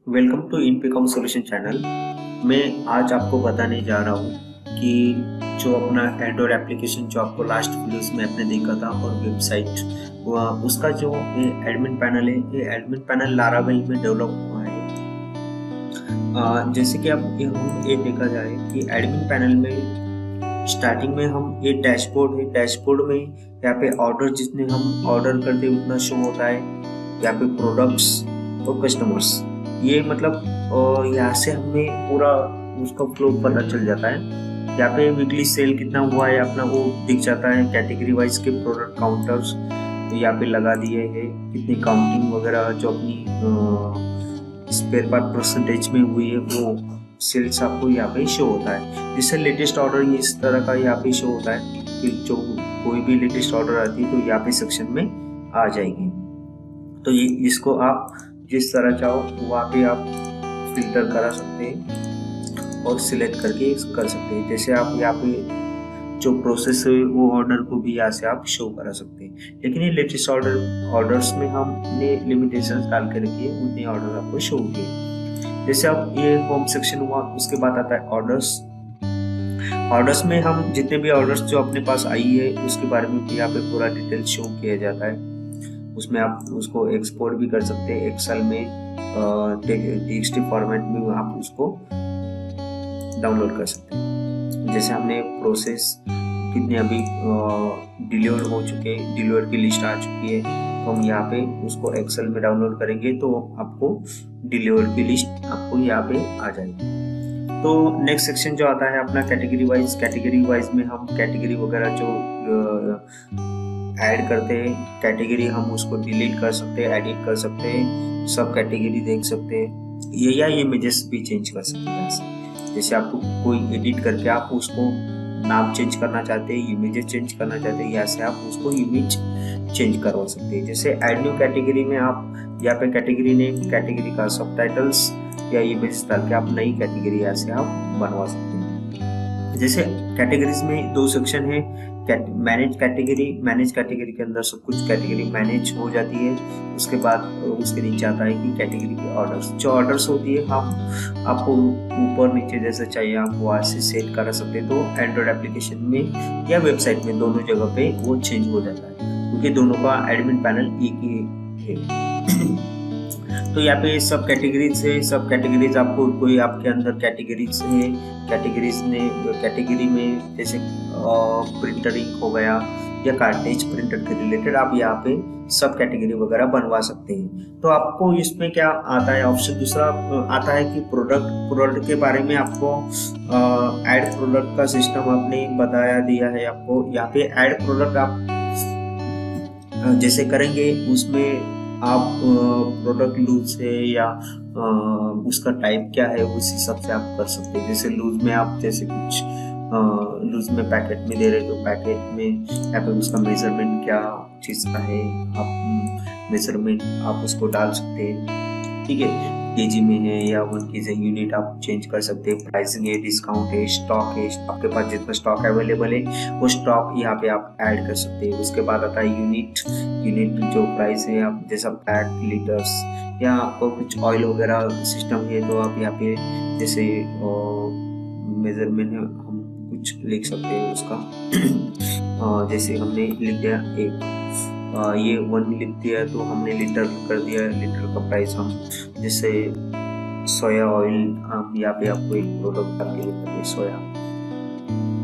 Welcome to Inpicom solution channel. मैं आज आपको बताने जा रहा हूँ कि जो अपना एंड्रॉयड एप्लीकेशन जो आपको लास्ट वीडियोस में आपने देखा था और वेबसाइट उसका जो ये एडमिन पैनल है, ये एडमिन पैनल लारावेल में डेवलप हुआ है। जैसे कि आप ये देखा जाए कि एडमिन पैनल में स्टार्टिंग में हम ये डैशबोर्ड है, डैशबोर्ड में यहाँ पे ऑर्डर जितने हम ऑर्डर करते हैं उतना शो होता है। यहाँ पे प्रोडक्ट्स और कस्टमर्स, ये मतलब यहाँ से हमें पूरा उसका फ्लो पता चल जाता है। यहाँ पे वीकली सेल कितना हुआ है अपना वो दिख जाता है। कैटेगरी वाइज के प्रोडक्ट काउंटर्स यहाँ पे लगा दिए हैं, कितनी काउंटिंग वगैरह जो अपनी स्पेयर पार्ट परसेंटेज में हुई है वो सेल्स आपको यहाँ पे शो होता है। जिससे लेटेस्ट ऑर्डर इस तरह का यहाँ पे शो होता है कि जो कोई भी लेटेस्ट ऑर्डर आती है तो यहाँ पे सेक्शन में आ जाएगी। तो ये इसको आप जिस तरह चाहो वहाँ पे आप फिल्टर करा सकते हैं और सिलेक्ट करके कर सकते हैं। जैसे आप यहाँ पे जो प्रोसेस है वो ऑर्डर को भी यहाँ से आप शो करा सकते हैं। लेकिन ये लेटेस्ट ऑर्डर्स में हमने लिमिटेशंस डाल के रखी है, उतने ऑर्डर आपको शो किए। जैसे आप ये होम सेक्शन हुआ, उसके बाद आता है ऑर्डर्स। ऑर्डर्स में हम जितने भी ऑर्डर्स जो अपने पास आई है उसके बारे में यहाँ पे पूरा डिटेल शो किया जाता है। उसमें आप उसको एक्सपोर्ट भी कर सकते हैं एक्सेल में, टेक्स्ट फॉर्मेट में आप उसको डाउनलोड कर सकते हैं। जैसे हमने प्रोसेस कितने अभी डिलीवर हो चुके हैं, डिलीवर की लिस्ट आ चुकी है, तो हम यहाँ पे उसको एक्सेल में डाउनलोड करेंगे तो आपको डिलीवर की लिस्ट आपको यहाँ पे आ जाएगी। तो नेक्स्ट सेक्शन जो आता है अपना कैटेगरी वाइज में हम कैटेगरी वगैरह जो ऐड करते हैं, कैटेगरी हम उसको डिलीट कर सकते हैं, एडिट कर सकते हैं, सब कैटेगरी देख सकते हैं। ये या इमेजेस भी चेंज कर सकते हैं। जैसे आपको कोई एडिट करके आप उसको नाम चेंज करना चाहते हैं, इमेजेस चेंज करना चाहते हैं, यहाँ से आप उसको इमेज चेंज करवा सकते हैं। जैसे ऐड न्यू कैटेगरी में आप यहाँ पे कैटेगरी नेम, कैटेगरी का सबटाइटल्स या इमेज डाल के आप नई कैटेगरी यहाँ से आप बनवा सकते हैं। जैसे कैटेगरीज में दो सेक्शन है, मैनेज कैटेगरी के अंदर सब कुछ कैटेगरी मैनेज हो जाती है। उसके बाद उसके नीचे आता है कि कैटेगरी के ऑर्डर्स, जो ऑर्डर्स होती है हम आपको ऊपर नीचे जैसे चाहिए आप वहाँ से सेट करा सकते हैं। तो एंड्रॉयड एप्लीकेशन में या वेबसाइट में दोनों जगह पे वो चेंज हो जाता है, क्योंकि दोनों का एडमिन पैनल एक ही है। तो यहाँ पे सब कैटेगरीज है, सब कैटेगरीज आपको कोई आपके अंदर कैटेगरीज है, कैटेगरी में जैसे प्रिंटरिंग हो गया या कार्टेज प्रिंटर के रिलेटेड आप यहाँ पे सब कैटेगरी वगैरह बनवा सकते हैं। तो आपको इसमें क्या आता है ऑप्शन, दूसरा आता है कि प्रोडक्ट के बारे में आपको ऐड प्रोडक्ट का सिस्टम आपने बताया दिया है आपको। यहाँ पे ऐड प्रोडक्ट आप जैसे करेंगे उसमें आप प्रोडक्ट लूज है या उसका टाइप क्या है उस हिसाब से आप कर सकते हैं। जैसे लूज में आप जैसे कुछ लूज में पैकेट में दे रहे तो पैकेट में यहाँ पे उसका मेजरमेंट क्या चीज़ का है, आप मेजरमेंट आप उसको डाल सकते हैं। ठीक है, केजी में है या 1 kg यूनिट आप चेंज कर सकते हैं। प्राइसिंग है, डिस्काउंट है, स्टॉक है, आपके पास जितना स्टॉक अवेलेबल है वो स्टॉक यहाँ पे आप ऐड कर सकते हैं। उसके बाद आता है यूनिट जो प्राइस है, आप जैसा पैक लीटर्स या आपको कुछ ऑयल वगैरह सिस्टम है तो आप यहाँ पे जैसे मेजरमेंट हम कुछ लिख सकते हैं उसका। जैसे हमने लिख दिया ये 1 लिख दिया तो हमने लीटर कर दिया, लीटर का प्राइस हम जैसे सोया ऑयल हम यहाँ पे आपको एक प्रोडक्ट डाल के लिखते हैं सोया,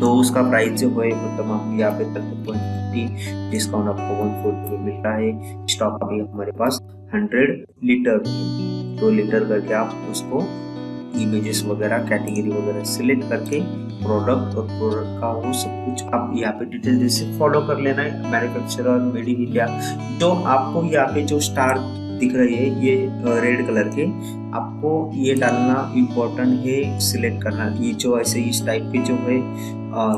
तो उसका प्राइस जो है मतलब हम यहाँ पे 30% डिस्काउंट आपको 140 में मिलता है। स्टॉक अभी हमारे पास 100 लीटर, तो लीटर करके आप उसको इमेजेस वगैरह कैटेगरी वगैरह सिलेक्ट करके प्रोडक्ट और प्रोडक्ट का वो सब कुछ आप यहाँ पे डिटेल जैसे फॉलो कर लेना है। मैन्युफैक्चरर, मेड इन इंडिया, जो आपको यहाँ पे जो स्टार दिख रही है ये रेड कलर के, आपको ये डालना इम्पोर्टेंट है, सिलेक्ट करना। ये जो ऐसे इस टाइप के जो है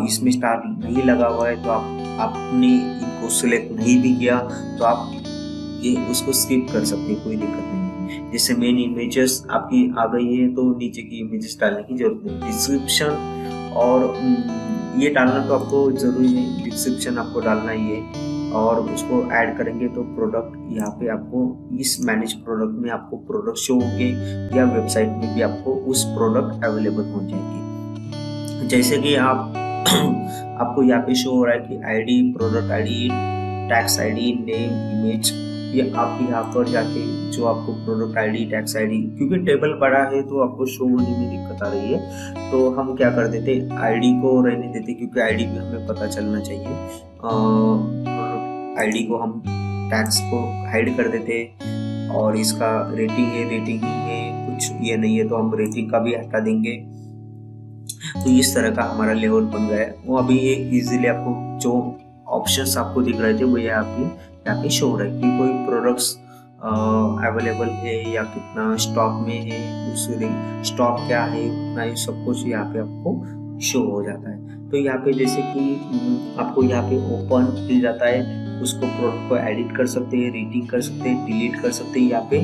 इसमें स्टार नहीं लगा हुआ है तो आपने इनको सिलेक्ट नहीं भी किया तो आप ये उसको स्किप कर सकते हैं, कोई दिक्कत नहीं है। जैसे मेन इमेजेस आपकी आ गई है तो नीचे की इमेजेस डालने की जरूरत नहीं। डिस्क्रिप्शन और ये डालना तो आपको जरूरी है, डिस्क्रिप्शन आपको डालना ही है। और उसको ऐड करेंगे तो प्रोडक्ट यहाँ पे आपको इस मैनेज प्रोडक्ट में आपको प्रोडक्ट शो होंगे या वेबसाइट में भी आपको उस प्रोडक्ट अवेलेबल हो जाएगी। जैसे कि आप आपको यहाँ पे शो हो रहा है कि ID, product ID, tax ID, name, image, ये आप यहाँ पर जाके जो आपको प्रोडक्ट आईडी, टैक्स आईडी, क्योंकि टेबल बड़ा है तो आपको शो होने में दिक्कत आ रही है, तो हम क्या कर देते, आईडी को रहने देते, क्योंकि आईडी भी हमें पता चलना चाहिए। आईडी को हम टैक्स को हाइड कर देते, और इसका रेटिंग है, रेटिंग में कुछ ये नहीं है तो हम रेटिंग का भी हटा देंगे। तो इस तरह का हमारा लेवल बन गया है। वो अभी ये इजीली आपको जो ऑप्शंस आपको दिख रहे थे वो यहाँ पे शो हो रहा है कि कोई प्रोडक्ट्स अवेलेबल है या कितना स्टॉक में है, उस स्टॉक क्या है, उतना ये सब कुछ यहाँ पे आपको शो हो जाता है। तो यहाँ पे जैसे कि आपको यहाँ पे ओपन मिल जाता है, उसको प्रोडक्ट को एडिट कर सकते हैं, रेटिंग कर सकते हैं, डिलीट कर सकते हैं, यहाँ पे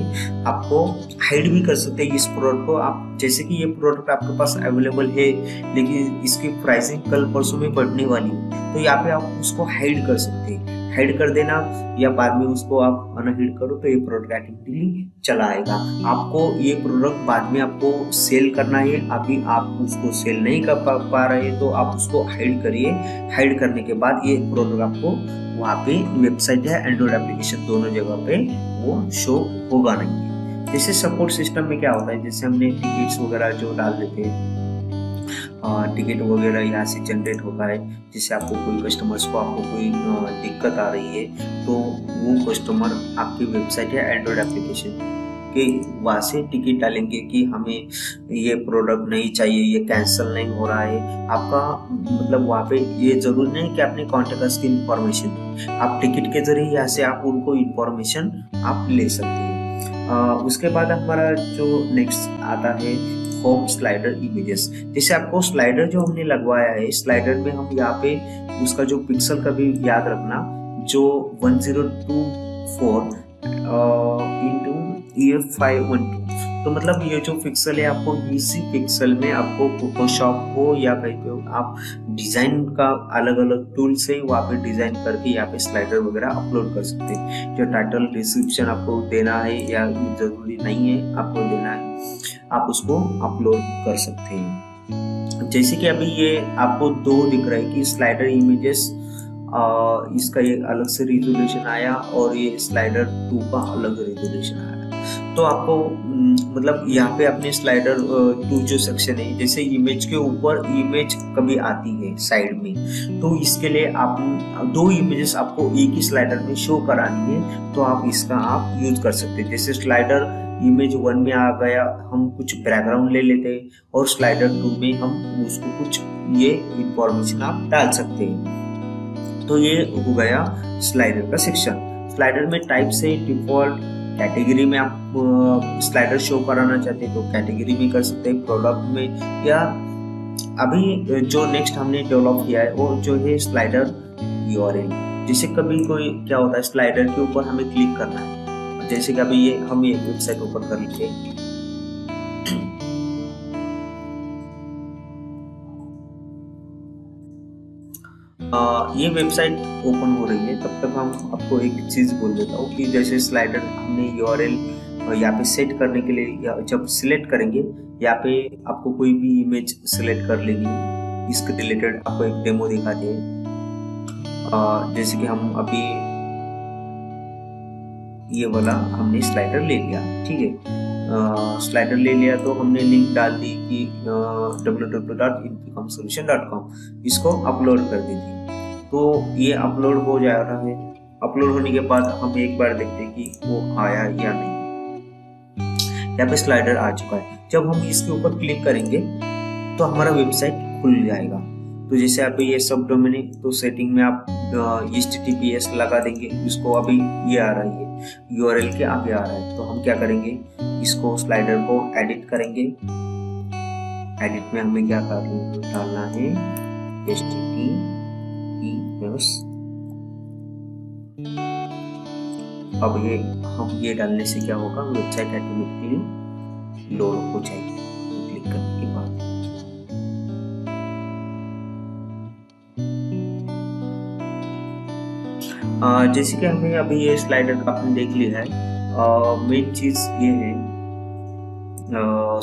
आपको हाइड भी कर सकते हैं इस प्रोडक्ट को। आप जैसे कि ये प्रोडक्ट आपके पास अवेलेबल है लेकिन इसकी प्राइसिंग कल परसों में बढ़ने वाली है, तो यहाँ पे आप उसको हाइड कर सकते हैं, हाइड कर देना, या बाद में उसको आप अनहाइड करो तो ये प्रोडक्ट ऑटोमेटिकली चला आएगा। आपको ये प्रोडक्ट बाद में आपको सेल करना है, अभी आप उसको सेल नहीं कर पा रहे तो आप उसको हाइड करिए। हाइड करने के बाद ये प्रोडक्ट आपको वहाँ पे वेबसाइट या एंड्रॉइड एप्लीकेशन दोनों जगह पे वो शो होगा नहीं। जैसे सपोर्ट सिस्टम में क्या होता है, जैसे हमने टिकट्स वगैरह जो डाल देते हैं, टिकट वगैरह यहाँ से जनरेट होता है, जिससे आपको कोई कस्टमर्स को आपको कोई दिक्कत आ रही है तो वो कस्टमर आपकी वेबसाइट या एंड्रॉइड एप्लीकेशन के वहाँ से टिकट डालेंगे कि हमें ये प्रोडक्ट नहीं चाहिए, ये कैंसिल नहीं हो रहा है आपका, मतलब वहाँ पे ये जरूरी नहीं कि आपने कॉन्टेक्ट की इंफॉर्मेशन, आप टिकट के जरिए यहाँ से आप उनको इंफॉर्मेशन आप ले सकते हैं। उसके बाद हमारा जो नेक्स्ट आता है होम स्लाइडर इमेजेस। जैसे आपको स्लाइडर जो हमने लगवाया है, स्लाइडर में हम यहाँ पे उसका जो पिक्सल का भी याद रखना, जो 1024 इंटू EF512, तो मतलब ये जो पिक्सल है आपको इसी पिक्सल में आपको फोटोशॉप हो या कहीं पे आप डिजाइन का अलग अलग टूल से वहाँ पे डिजाइन करके यहाँ पे स्लाइडर वगैरह अपलोड कर सकते हैं। जो टाइटल डिस्क्रिप्शन आपको देना है या जरूरी नहीं है आपको देना है, आप उसको अपलोड कर सकते हैं। जैसे कि अभी ये आपको दो दिख रहा है कि स्लाइडर इमेजेस, इसका ये अलग से रिजोल्यूशन आया और ये स्लाइडर 2 का अलग रिजोल्यूशन आया। तो आपको मतलब यहाँ पे अपने स्लाइडर 2 जो सेक्शन है, जैसे इमेज के ऊपर इमेज कभी आती है साइड में, तो इसके लिए आप 2 इमेजेस आपको एक ही स्लाइडर में शो करानी है, तो आप इसका आप यूज कर सकते हैं। जैसे स्लाइडर इमेज 1 में आ गया, हम कुछ बैकग्राउंड ले लेते हैं, और स्लाइडर 2 में हम उसको कुछ ये इंफॉर्मेशन आप डाल सकते हैं। तो ये हो गया स्लाइडर का सेक्शन। स्लाइडर में टाइप से डिफॉल्ट, कैटेगरी में आप स्लाइडर शो कराना चाहते हैं तो कैटेगरी में कर सकते हैं, प्रोडक्ट में, या अभी जो नेक्स्ट हमने डेवलप किया है वो जो है स्लाइडर URL। जैसे कभी कोई क्या होता है, स्लाइडर के ऊपर हमें क्लिक करना है, जैसे कि अभी ये हम ये वेबसाइट ओपन कर लेंगे, ये वेबसाइट ओपन हो रही है, तब तक हम आपको एक चीज बोल देता हूँ कि जैसे स्लाइडर हमने URL यहाँ पे सेट करने के लिए जब सिलेक्ट करेंगे, यहाँ पे आपको कोई भी इमेज सिलेक्ट कर लेंगे, इसके रिलेटेड आपको एक डेमो दिखाते हैं। जैसे कि हम अभी ये वाला हमने स्लाइडर ले लिया, ठीक है, स्लाइडर ले लिया तो हमने लिंक डाल दी कि www.infocomsolution.com, इसको अपलोड कर दी थी। तो ये अपलोड हो जा रहा है। अपलोड होने के बाद हम एक बार देखते हैं कि वो आया या नहीं। यहाँ पे स्लाइडर आ चुका है। जब हम इसके ऊपर क्लिक करेंगे तो हमारा वेबसाइट खुल जाएगा। तो जैसे आप ये सब डोमेन है तो सेटिंग में आप HTTPS लगा देंगे, इसको अभी ये आ रही है URL के आगे आ रहा है, तो हम क्या करेंगे, इसको स्लाइडर को एडिट करेंगे। एडिट में हमें क्या डालना है, HTTPS। अब ये हम ये डालने से क्या होगा, वेबसाइट ऑटोमेटिकली लोड हो जाएगी क्लिक करने के बाद। जैसे कि हमें अभी ये स्लाइडर का आपने देख लिया है, मेन चीज ये है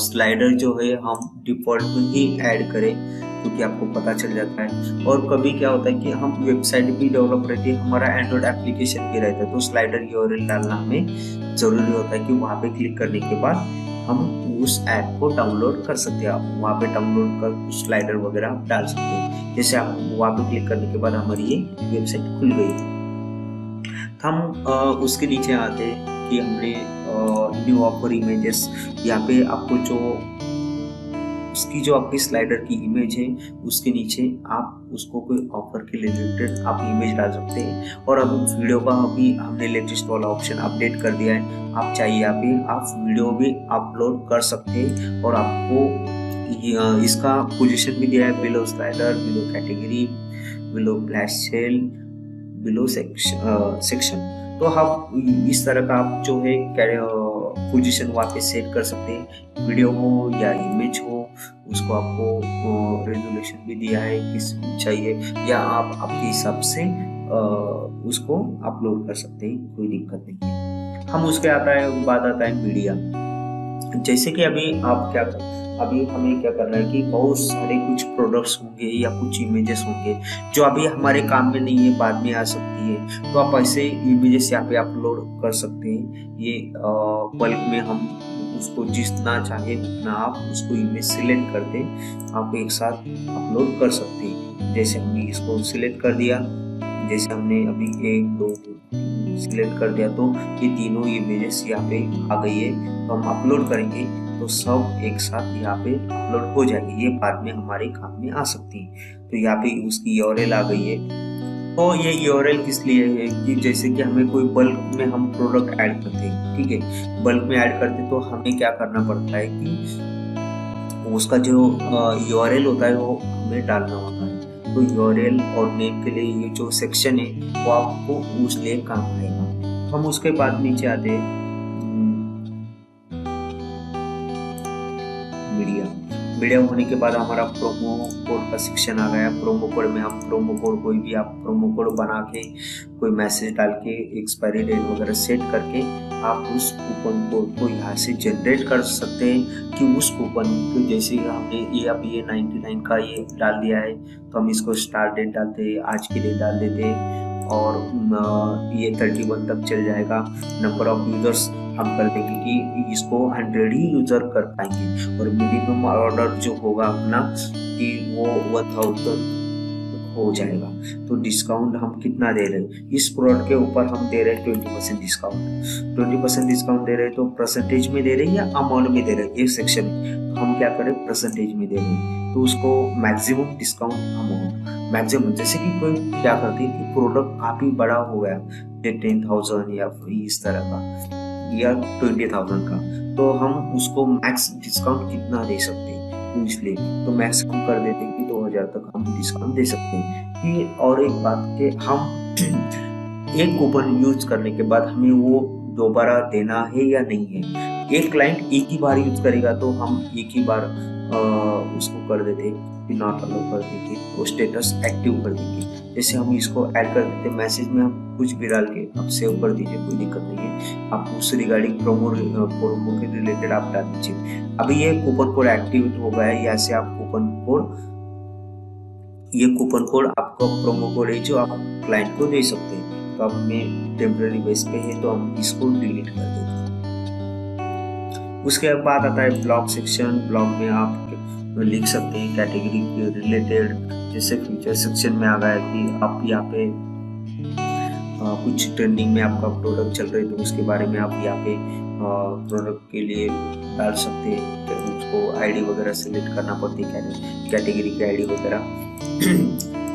स्लाइडर जो है हम डिफॉल्ट में ही ऐड करें, क्योंकि आपको पता चल जाता है। और कभी क्या होता है कि हम वेबसाइट भी डेवलप रहती है, हमारा एंड्रॉइड एप्लीकेशन भी रहता है, तो स्लाइडर यूआरएल डालना हमें जरूरी होता है कि वहाँ पे क्लिक करने के बाद हम उस ऐप को डाउनलोड कर सकते हैं। आप वहाँ पे डाउनलोड कर स्लाइडर वगैरह आप डाल सकते हैं। जैसे आप वहाँ पे क्लिक करने के बाद हमारी ये वेबसाइट खुल गई। हम उसके नीचे आते हैं कि हमने न्यू ऑफर इमेजेस, यहाँ पे आपको जो उसकी जो आपकी स्लाइडर की इमेज है उसके नीचे आप उसको कोई ऑफर के रिलेटेड आप इमेज डाल सकते हैं। और अब वीडियो का अभी हमने लेटेस्ट वाला ऑप्शन अपडेट कर दिया है, आप चाहिए यहाँ पे आप वीडियो भी अपलोड कर सकते हैं। और आपको इसका पोजीशन भी दिया है, below slider, below category, below flash sale, below section. तो हम इस तरह का आप जो है पोजीशन वहाँ पे सेट कर सकते हैं, वीडियो हो या इमेज हो, उसको आपको रेजोल्यूशन भी दिया है किस चाहिए, या आप आपके हिसाब से उसको अपलोड कर सकते हैं, कोई दिक्कत नहीं है। हम उसके बाद आता है मीडिया। जैसे कि अभी हमें क्या करना है कि बहुत सारे कुछ प्रोडक्ट्स होंगे या कुछ इमेजेस होंगे जो अभी हमारे काम में नहीं है, बाद में आ सकती है, तो आप ऐसे इमेजेस यहाँ पे अपलोड कर सकते हैं। ये बल्क में हम उसको जितना चाहे उतना आप उसको इमेज सिलेक्ट करते आप एक साथ अपलोड कर सकते हैं। जैसे हमने इसको सिलेक्ट कर दिया, जैसे हमने अभी 1 2 सिलेक्ट कर दिया, तो ये तीनों इमेजेस यहाँ पे आ गई है। तो हम अपलोड करेंगे तो सब एक साथ यहाँ पे अपलोड हो जाएगी, ये बाद में हमारे काम में आ सकती है। तो यहाँ पे उसकी यूआरएल आ गई है। तो ये यूआरएल किस लिए है कि जैसे कि हमें कोई बल्क में हम प्रोडक्ट ऐड करते हैं, ठीक है, बल्क में ऐड करते तो हमें क्या करना पड़ता है कि उसका जो यूआरएल होता है वो हमें डालना होता है। तो यूआरएल और नेम के लिए ये जो सेक्शन है वो आपको उस लिए काम आएगा। हम उसके बाद नीचे आते हैं मीडिया होने के बाद हमारा प्रोमो कोड का सेक्शन आ गया। प्रोमो कोड में हम प्रोमो कोड कोई भी आप प्रोमो कोड बना के कोई मैसेज डाल के एक्सपायरी डेट वगैरह सेट करके आप उस कूपन कोड को यहाँ से जनरेट कर सकते हैं कि उस कूपन को, जैसे हमने ये अभी ये 99 का ये डाल दिया है तो हम इसको स्टार्ट डेट डालते हैं, आज की डेट डाल देते हैं और ये 31 तक चल जाएगा। नंबर ऑफ यूजर्स हम कर देंगे कि इसको 100 ही यूजर कर पाएंगे और मिनिमम ऑर्डर जो होगा अपना कि वो 1000 हो जाएगा। तो डिस्काउंट हम कितना दे रहे हैं इस प्रोडक्ट के ऊपर, हम दे रहे हैं 20% डिस्काउंट। 20% डिस्काउंट दे रहे हैं तो परसेंटेज में दे रहे हैं या अमाउंट में दे रहे हैं, ये सेक्शन में हम क्या करें परसेंटेज में दे रहे हैं। तो उसको मैक्सिमम डिस्काउंट अमाउंट मैक्सिमम, जैसे कि कोई क्या करती है कि प्रोडक्ट काफी बड़ा हो गया 10,000 या इस तरह का या 20,000 का, तो हम उसको मैक्स डिस्काउंट कितना दे सकते हैं, तो इसलिए तो मैक्स हम कर देते हैं कि 2,000 तक हम डिस्काउंट दे सकते हैं। कि और एक बात के हम एक कूपन यूज करने के बाद हमें वो दोबारा देना है या नहीं है। एक क्लाइंट एक ही बार यूज करेगा तो हम एक ही बार उसको कर देते कि नॉट अलाउ कर देंगे, वो स्टेटस एक्टिव कर देंगे। जैसे हम इसको ऐड कर देते मैसेज में, हम कुछ भी डाल के आप सेव कर दीजिए, कोई दिक्कत नहीं है। आप उस रिगार्डिंग प्रोमो के रिलेटेड आप डाल दीजिए। अभी ये कूपन कोड एक्टिवेट हो गया है, यहाँ से आप ये कूपन कोड आपका प्रोमो कोड है जो आप क्लाइंट को दे सकते हैं। तो अब में टेम्पररी बेस पे है तो हम इसको डिलीट कर देते हैं। उसके बाद आता है ब्लॉग सेक्शन। ब्लॉग में आप लिख सकते हैं कैटेगरी के रिलेटेड, जैसे फीचर सेक्शन में आ गया कि आप यहाँ पे कुछ ट्रेंडिंग में आपका प्रोडक्ट चल रहे तो उसके बारे में आप यहाँ पे प्रोडक्ट के लिए डाल सकते हैं। तो उसको आईडी वगैरह सिलेक्ट करना पड़ती है, कैटेगरी की आईडी वगैरह।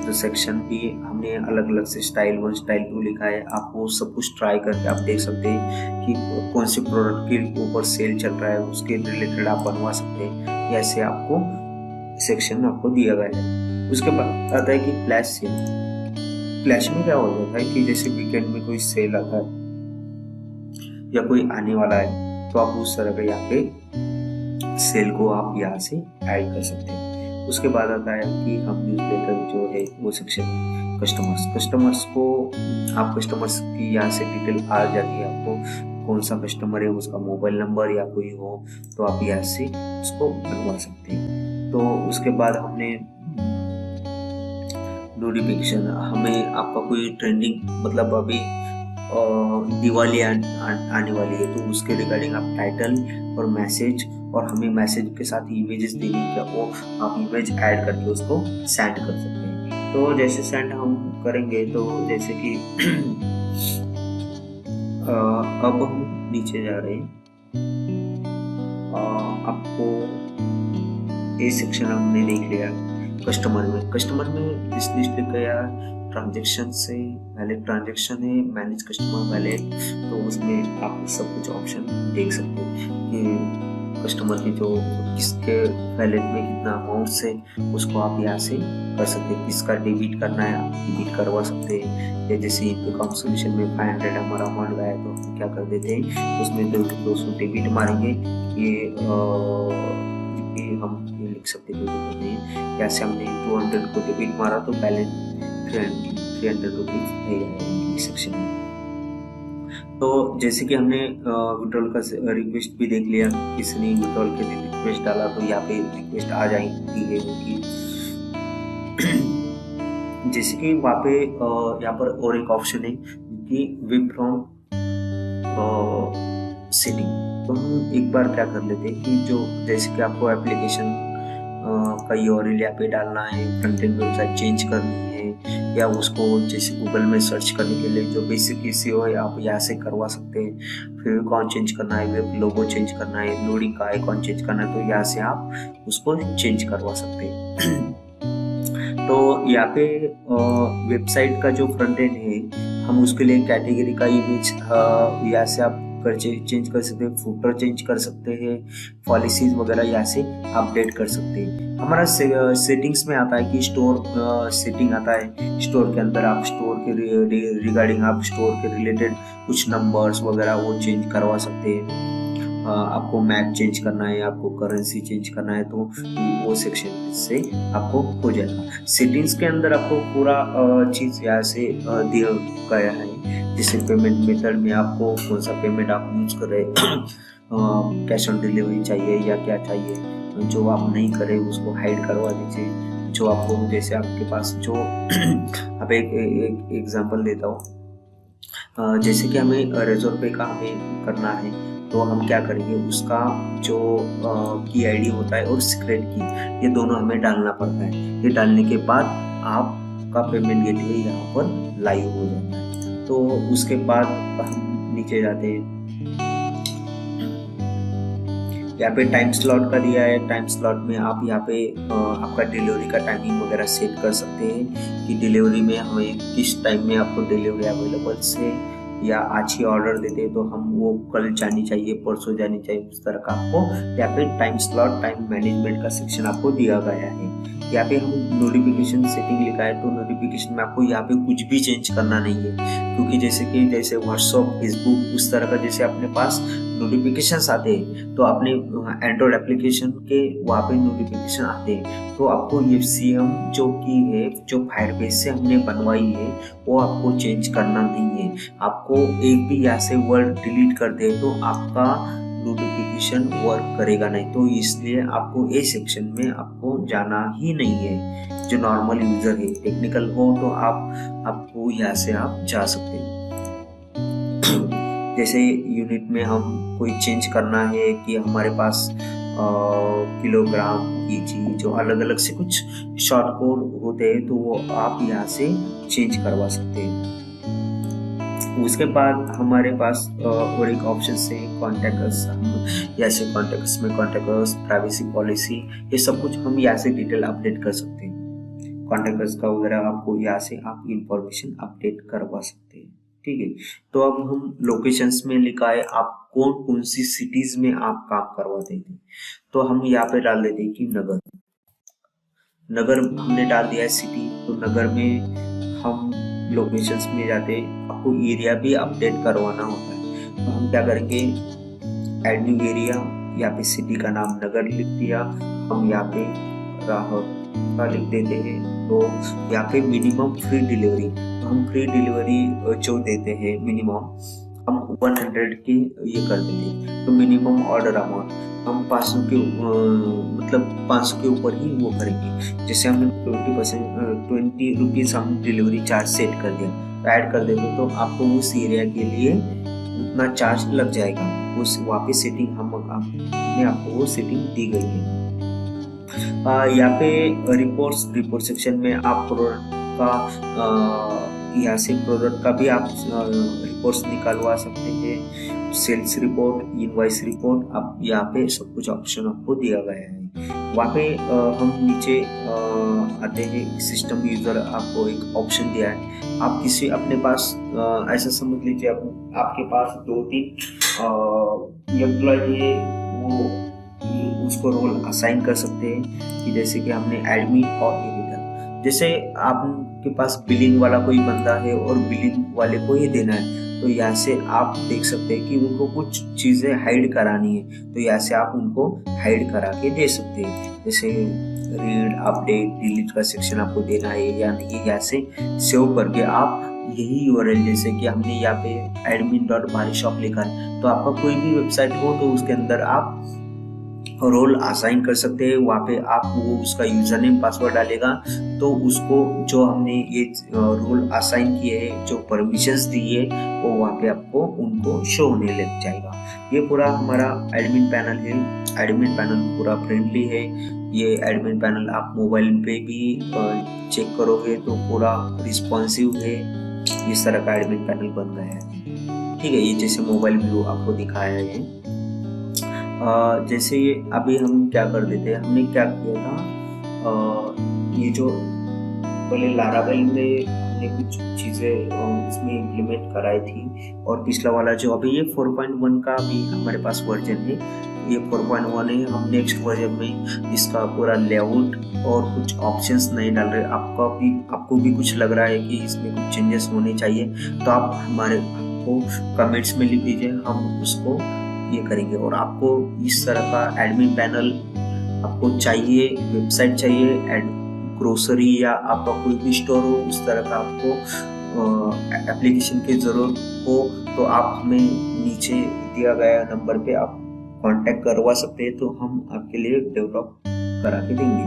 तो सेक्शन भी हमने अलग अलग से स्टाइल 1 स्टाइल 2 लिखा है। आप वो सब कुछ ट्राई करके आप देख सकते हैं कि कौन से प्रोडक्ट के ऊपर सेल चल रहा है, उसके रिलेटेड आप बनवा सकते हैं। ऐसे आपको सेक्शन आपको दिया गया है। उसके बाद आता है कि फ्लैश सेल। फ्लैश में क्या हो जाता है कि जैसे वीकेंड में कोई सेल आता है या कोई आने वाला है तो आप उस तरह का यहाँ पे सेल को आप यहाँ से ऐड कर सकते हैं। उसके बाद आता है कि हम न्यूज़लेटर जो है वो सेक्शन कस्टमर्स को आप कस्टमर्स की यहाँ से डिटेल आ जाती है आपको, कौन सा कस्टमर है, उसका मोबाइल नंबर या कोई हो तो आप यहाँ से उसको बनवा सकते हैं। तो उसके बाद हमने नोटिफिकेशन, हमें आपका कोई ट्रेंडिंग मतलब अभी दिवाली आने वाली है तो उसके रिगार्डिंग आप टाइटल और मैसेज, और हमें मैसेज के साथ इमेजेस देनी है, वो आप इमेज ऐड करके उसको सेंड कर सकते हैं। तो जैसे सेंड हम करेंगे तो जैसे कि अब हम नीचे जा रहे हैं, आपको ये सेक्शन हमने देख लिया। कस्टमर में इस लिस्ट लिखा है ट्रांजेक्शन से वैलिड ट्रांजेक्शन है, मैनेज कस्टमर वैलिड, तो उसमें आप सब कुछ ऑप्शन देख सकते हैं कि कस्टमर की जो किसके वैलेट में कितना अमाउंट से उसको आप यहाँ से कर सकते हैं। किसका डेबिट करना है आप डेबिट करवा सकते हैं। या जैसे इनकम सोल्यूशन में 500 हमारा अमाउंट गया है तो हम क्या कर देते हैं, उसमें 200 डेबिट मारेंगे, ये हम ये लिख सकते हैं। यहाँ से हमने 200 को डेबिट मारा तो बैलेंस 300 रुपीज है सेक्शन में। तो जैसे कि हमने विड्रॉल का रिक्वेस्ट भी देख लिया, किसी ने विड्रॉल के लिए रिक्वेस्ट डाला तो यहाँ पे रिक्वेस्ट आ जाएगी है उनकी। जैसे कि वहाँ पे यहाँ पर और एक ऑप्शन है कि विड्रॉल सेटिंग, तो हम एक बार क्या कर लेते हैं कि जो जैसे कि आपको एप्लीकेशन का यूआरएल यहाँ पे डालना है, फ्रंट एंड वेबसाइट चेंज करनी है, या उसको जैसे गूगल में सर्च करने के लिए जो बेसिक SEO है आप यहाँ से करवा सकते हैं। फिर कौन चेंज करना है, वेब लोगो चेंज करना है, लोडिंग का आइकॉन चेंज करना है, तो यहाँ से आप उसको चेंज करवा सकते हैं। तो यहाँ पे वेबसाइट का जो फ्रंट एंड है हम उसके लिए कैटेगरी का इमेज यहाँ से आप चेंज कर सकते हैं, फुटर चेंज कर सकते हैं, पॉलिसीज वगैरह यहाँ से अपडेट कर सकते हैं। हमारा सेटिंग्स में आता है कि स्टोर सेटिंग आता है। स्टोर के अंदर आप स्टोर के रिगार्डिंग आप स्टोर के रिलेटेड कुछ नंबर्स वगैरह वो चेंज करवा सकते हैं। आपको मैप चेंज करना है, आपको करेंसी चेंज करना है तो वो सेक्शन से आपको हो जाएगा। सेटिंग्स के अंदर आपको पूरा चीज यहाँ से दिया गया है। जैसे पेमेंट मेथड में आपको कौन सा पेमेंट आप यूज कर रहे हैं, कैश ऑन डिलीवरी चाहिए या क्या चाहिए, जो आप नहीं करे उसको हाइड करवा दीजिए। जो आपको जैसे आपके पास जो अब एक एग्जांपल देता हूँ, जैसे कि हमें रेजर पे का हमें करना है तो हम क्या करेंगे, उसका जो की आईडी होता है और सीक्रेट की, ये दोनों हमें डालना पड़ता है। ये डालने के बाद आपका पेमेंट गेटवे यहाँ पर लाइव हो जाता है। तो उसके बाद हम नीचे जाते हैं, यहाँ पे टाइम स्लॉट का दिया है। टाइम स्लॉट में आप यहाँ पे आपका डिलीवरी का टाइमिंग वगैरह सेट कर सकते हैं कि डिलीवरी में हमें किस टाइम में आपको डिलीवरी अवेलेबल से, या आज ही ऑर्डर देते हैं तो हम वो कल जानी चाहिए, परसों जानी चाहिए, उस तरह का आपको यहाँ पे टाइम स्लॉट टाइम मैनेजमेंट का सेक्शन आपको दिया गया है। यहाँ पे हम नोटिफिकेशन सेटिंग लिखा है तो नोटिफिकेशन में आपको यहाँ पे कुछ भी चेंज करना नहीं है, क्योंकि जैसे व्हाट्सअप, फेसबुक उस तरह का जैसे अपने पास नोटिफिकेशंस आते हैं तो अपने एंड्रॉइड एप्लीकेशन के वहाँ पे नोटिफिकेशन आते हैं, तो आपको FCM जो की है, जो फायरबेस से हमने बनवाई है वो आपको चेंज करना नहीं है। आपको एक भी यहाँ से वर्ड डिलीट कर दे तो आपका नोटिफिकेशन वर्क करेगा नहीं, तो इसलिए आपको ए सेक्शन में आपको जाना ही नहीं है। जो नॉर्मल यूजर है, टेक्निकल हो तो आपको यहाँ से आप जा सकते हैं। जैसे यूनिट में हम कोई चेंज करना है कि हमारे पास किलोग्राम, केजी, जो अलग अलग से कुछ शॉर्ट कोड होते हैं तो वो आप यहाँ से चेंज करवा सकते हैं। उसके बाद हमारे पास और एक ऑप्शन से कॉन्टैक्ट अस, यहाँ से कॉन्टैक्ट अस में कॉन्टैक्ट अस, प्राइवेसी पॉलिसी, ये सब कुछ हम यहाँ से डिटेल अपडेट कर सकते हैं। कॉन्टैक्ट अस का वगैरह आपको यहाँ से आप इंफॉर्मेशन अपडेट करवा सकते हैं। ठीक है, तो अब हम लोकेशंस में लिखा है आप कौन सी सिटीज में आप काम करवाते थे, तो हम यहाँ पे डाल देते हैं कि नगर हमने डाल दिया है सिटी, तो नगर में हम लोकेशंस में जाते, आपको एरिया भी अपडेट करवाना होता है। तो हम क्या करेंगे, ऐड न्यू एरिया, यहाँ पे सिटी का नाम नगर लिख दिया, हम यहाँ पे ग्राहक का लिख देते हैं। तो यहाँ पे मिनिमम फ्री डिलीवरी, तो हम फ्री डिलीवरी जो देते हैं मिनिमम हम 100 की ये कर देते हैं। तो मिनिमम ऑर्डर अमाउंट हम 500 के मतलब 500 के ऊपर ही वो करेंगे। जैसे हमने 20 रुपीज़ हम डिलीवरी चार्ज सेट कर दिया, तो ऐड कर देते तो आपको उस एरिया के लिए उतना चार्ज लग जाएगा। उस वापस सेटिंग हमने आपको वो सेटिंग दी गई है। यहाँ पे रिपोर्ट सेक्शन में आप प्रोडक्ट का यहाँ से प्रोडक्ट का भी आप रिपोर्ट्स निकालवा सकते हैं। सेल्स रिपोर्ट, इनवॉइस रिपोर्ट, आप यहाँ पे सब कुछ ऑप्शन आपको दिया गया है। वहाँ पे हम नीचे आते हैं, सिस्टम यूजर आपको एक ऑप्शन दिया है। आप किसी अपने पास ऐसा समझ लीजिए आपके पास 2-3 एम्प्लॉय है, वो उसको रोल असाइन कर सकते हैं कि जैसे कि हमने एडमिन और एडिटर। जैसे आपके पास बिलिंग वाला कोई बंदा है और बिलिंग वाले को ही देना है, तो यहाँ से आप देख सकते हैं कि उनको कुछ चीज़ें हाइड करानी है, तो यहाँ से आप उनको हाइड करा के दे सकते हैं। जैसे रीड, अपडेट, डिलीट का सेक्शन आपको देना है या नहीं, यहाँ से सेव करके आप यही यूआरएल, जैसे कि हमने यहाँ पे admin.barishop लिखा है, तो आपका कोई भी वेबसाइट हो तो उसके अंदर आप रोल असाइन कर सकते हैं। वहाँ पे आप वो उसका यूजर नेम पासवर्ड डालेगा, तो उसको जो हमने ये रोल असाइन किए हैं, जो परमिशंस दी है, वो वहाँ पे आपको उनको शो होने लग जाएगा। ये पूरा हमारा एडमिन पैनल है। एडमिन पैनल पूरा फ्रेंडली है। ये एडमिन पैनल आप मोबाइल पे भी चेक करोगे तो पूरा रिस्पॉन्सिव है। इस तरह का एडमिन पैनल बन गया है। ठीक है, ये जैसे मोबाइल व्यू आपको दिखाया है। जैसे अभी हम क्या कर देते हैं, हमने क्या किया था, ये जो पहले लारावेल में हमने कुछ चीज़ें इसमें इम्प्लीमेंट कराई थी, और पिछला वाला जो अभी ये 4.1 का भी हमारे पास वर्जन है, ये 4.1 है। हम नेक्स्ट वर्जन में इसका पूरा लेआउट और कुछ ऑप्शंस नहीं डाल रहे। आपको भी कुछ लग रहा है कि इसमें कुछ चेंजेस होने चाहिए, तो आप हमारे को कमेंट्स में लिख दीजिए, हम उसको ये करेंगे। और आपको इस तरह का एडमिन पैनल आपको चाहिए, वेबसाइट चाहिए, ग्रोसरी या आपका कोई भी स्टोर हो, उस तरह का आपको एप्लीकेशन की ज़रूरत हो, तो आप हमें नीचे दिया गया नंबर पे आप कांटेक्ट करवा सकते हैं, तो हम आपके लिए डेवलप करा के देंगे।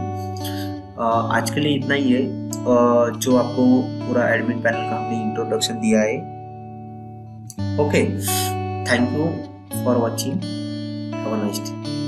आज के लिए इतना ही है, जो आपको पूरा एडमिन पैनल का हमने इंट्रोडक्शन दिया है। Okay, thank you for watching. Have a nice day.